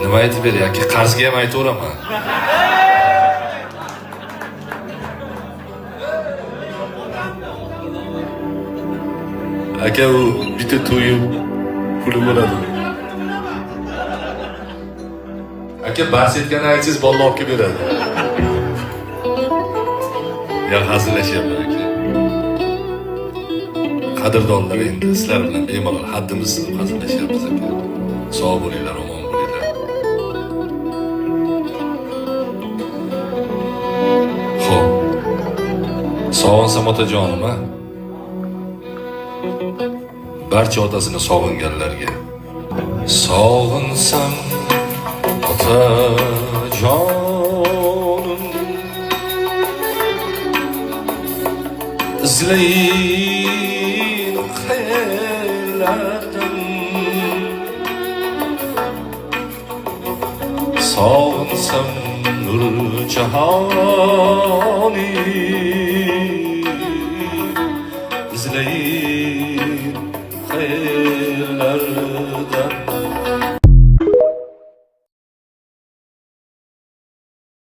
Nima aytib beray aka, qarzga ham aytaveraman. Aka, u bitta to'yib puli bo'ladi. Aka, bas etgani aytsangiz bolalar olib kelib beradi. Ya hazillashyapman aka. Qadrdonlar, endi sizlar bilan bemalol haddimiz sizib hazillashyapmiz aka. Sog' bo'linglar, omon bo'linglar. Xo'p. Sog'insa otajonim, ha? Barcha otasini sog'inganlarga. Sog'insam otajonim, izlayin qayerlardan. Sog'insam nur jahoni, izlayin qayerlardan.